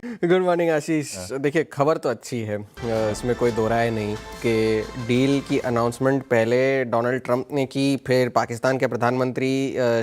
Good morning आशीष। देखिए, खबर तो अच्छी है, इसमें कोई दो राय नहीं कि डील की अनाउंसमेंट पहले डोनाल्ड ट्रंप ने की, फिर पाकिस्तान के प्रधानमंत्री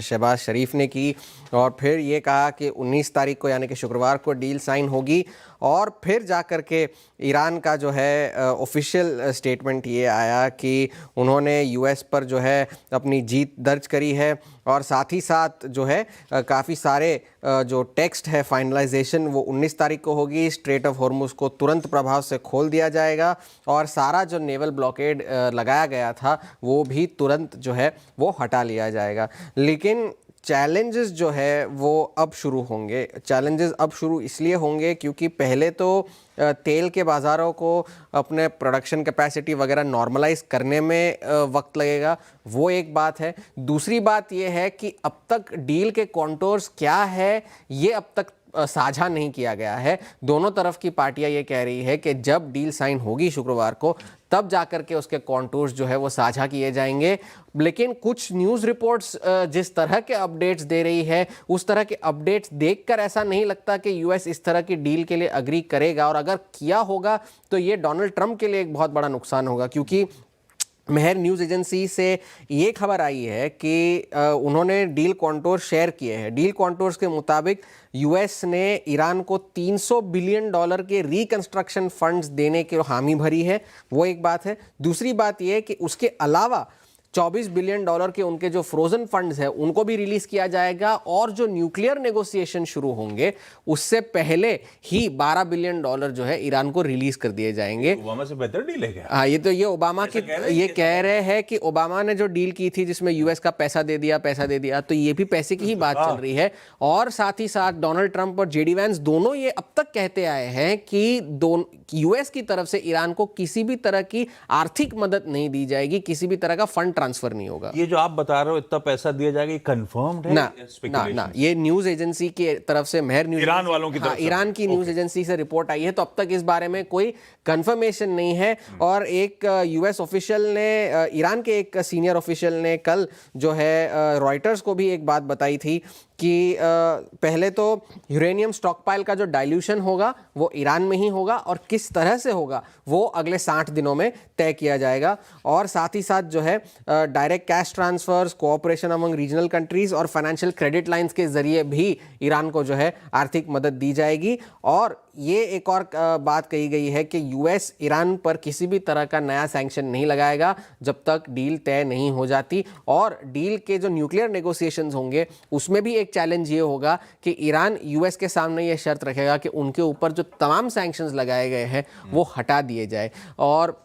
शहबाज शरीफ ने की, और फिर ये कहा कि 19 तारीख को यानी कि शुक्रवार को डील साइन होगी, और फिर जा कर के ईरान का जो है ऑफिशियल स्टेटमेंट ये आया कि उन्होंने यूएस पर जो है अपनी जीत दर्ज करी है, और साथ ही साथ जो है काफ़ी सारे जो टेक्स्ट है फाइनलाइजेशन वो 19 तारीख को होगी। स्ट्रेट ऑफ हॉर्मुज़ को तुरंत प्रभाव से खोल दिया जाएगा, और सारा जो नेवल ब्लॉकेड लगाया गया था वो भी तुरंत जो है वो हटा लिया जाएगा। लेकिन चैलेंजेस जो है वो अब शुरू होंगे। चैलेंजेस अब शुरू इसलिए होंगे क्योंकि पहले तो तेल के बाज़ारों को अपने प्रोडक्शन कैपेसिटी वगैरह नॉर्मलाइज करने में वक्त लगेगा, वो एक बात है। दूसरी बात ये है कि अब तक डील के कॉन्टोर्स क्या है ये अब तक साझा नहीं किया गया है। दोनों तरफ की पार्टियां ये कह रही है कि जब डील साइन होगी शुक्रवार को तब जाकर के उसके कॉन्टूर्स जो है वो साझा किए जाएंगे। लेकिन कुछ न्यूज़ रिपोर्ट्स जिस तरह के अपडेट्स दे रही है उस तरह के अपडेट्स देखकर ऐसा नहीं लगता कि यूएस इस तरह की डील के लिए अग्री करेगा, और अगर किया होगा तो ये डोनाल्ड ट्रंप के लिए एक बहुत बड़ा नुकसान होगा। क्योंकि मेहर न्यूज़ एजेंसी से ये खबर आई है कि उन्होंने डील कॉन्टोर शेयर किए हैं। डील कॉन्टोर्स के मुताबिक यूएस ने ईरान को $300 बिलियन के रिकंस्ट्रक्शन फंड्स देने की हामी भरी है, वो एक बात है। दूसरी बात ये है कि उसके अलावा $24 बिलियन के उनके जो फ्रोजन फंड्स हैं उनको भी रिलीज किया जाएगा, और जो न्यूक्लियर नेगोशिएशन शुरू होंगे उससे पहले ही $12 बिलियन जो है ईरान को रिलीज कर दिए जाएंगे। ओबामा से बेहतर डील है क्या? हाँ, ये तो ये ओबामा की ये कह रहे हैं कि ओबामा ने जो डील की थी जिसमें यूएस का पैसा दे दिया, तो ये भी पैसे की ही बात चल रही है। और साथ ही साथ डोनाल्ड ट्रंप और जेडी वैंस दोनों ये अब तक कहते आए हैं कि यूएस की तरफ से ईरान को किसी भी तरह की आर्थिक मदद नहीं दी जाएगी, किसी भी तरह का फंड ट्रांसफर नहीं होगा। ये जो आप बता रहे हो इतना पैसा दिया जाएगा, ये कंफर्म्ड है? ना, ये न्यूज़ एजेंसी की तरफ से, मेहर न्यूज़, ईरान वालों की तरफ से, ईरान की न्यूज़ एजेंसी से रिपोर्ट आई है, तो अब तक इस बारे में कोई कंफर्मेशन नहीं है। और एक यूएस ऑफिशियल ने, ईरान के एक सीनियर ऑफिशियल ने कल जो है रॉयटर्स को भी एक बात बताई थी कि पहले तो यूरेनियम स्टॉकपाइल का जो डाइल्यूशन होगा वो ईरान में ही होगा, और किस तरह से होगा वो अगले 60 दिनों में तय किया जाएगा। और साथ ही साथ जो है direct cash transfers, cooperation among regional countries और फाइनेंशियल क्रेडिट लाइंस के जरिए भी ईरान को जो है आर्थिक मदद दी जाएगी। और ये एक और बात कही गई है कि यूएस ईरान पर किसी भी तरह का नया सैंक्शन नहीं लगाएगा जब तक डील तय नहीं हो जाती। और डील के जो न्यूक्लियर नेगोशिएशंस होंगे उसमें भी एक चैलेंज ये होगा कि ईरान यूएस के सामने ये शर्त रखेगा कि उनके ऊपर जो तमाम सैंक्शंस लगाए गए हैं वो हटा दिए जाए। और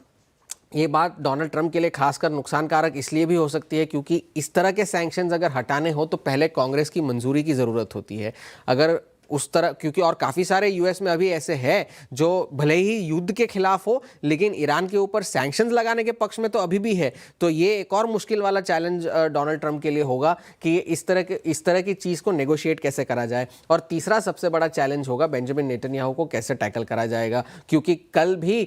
ये बात डोनाल्ड ट्रंप के लिए खासकर नुकसानकारक इसलिए भी हो सकती है क्योंकि इस तरह के सैंक्शंस अगर हटाने हो तो पहले कांग्रेस की मंजूरी की ज़रूरत होती है। अगर उस तरह, क्योंकि और काफ़ी सारे यूएस में अभी ऐसे हैं जो भले ही युद्ध के खिलाफ हो लेकिन ईरान के ऊपर सैंक्शंस लगाने के पक्ष में तो अभी भी है। तो ये एक और मुश्किल वाला चैलेंज डोनाल्ड ट्रंप के लिए होगा कि इस तरह की चीज़ को नेगोशिएट कैसे करा जाए। और तीसरा सबसे बड़ा चैलेंज होगा बेंजामिन नेतन्याहू को कैसे टैकल करा जाएगा, क्योंकि कल भी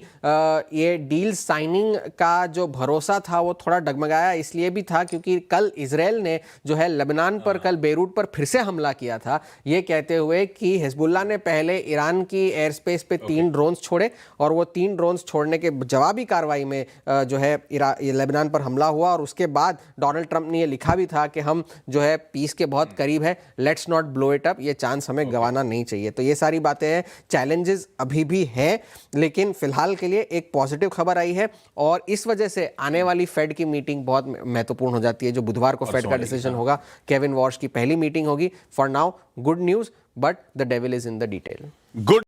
ये डील साइनिंग का जो भरोसा था वो थोड़ा डगमगाया इसलिए भी था क्योंकि कल इजराइल ने जो है लेबनान पर, कल बेरूट पर फिर से हमला किया था, ये कहते हुए कि हिजबुल्लाह ने पहले ईरान की एयर स्पेस पे 3 ड्रोन्स छोड़े, और वो 3 ड्रोन्स छोड़ने के जवाबी कार्रवाई में जो है लेबनान पर हमला हुआ। और उसके बाद डोनाल्ड ट्रंप ने ये लिखा भी था कि हम जो है पीस के बहुत करीब है, let's not blow it up, ये चांस हमें गंवाना नहीं चाहिए। तो ये सारी बातें हैं, चैलेंजेस अभी भी हैं, लेकिन फिलहाल के लिए एक पॉजिटिव खबर आई है। और इस वजह से आने वाली फेड की मीटिंग बहुत महत्वपूर्ण हो जाती है, जो बुधवार को फेड का डिसीजन होगा। केविन वॉश की पहली मीटिंग होगी। For now good news, but the devil is in the detail. Good.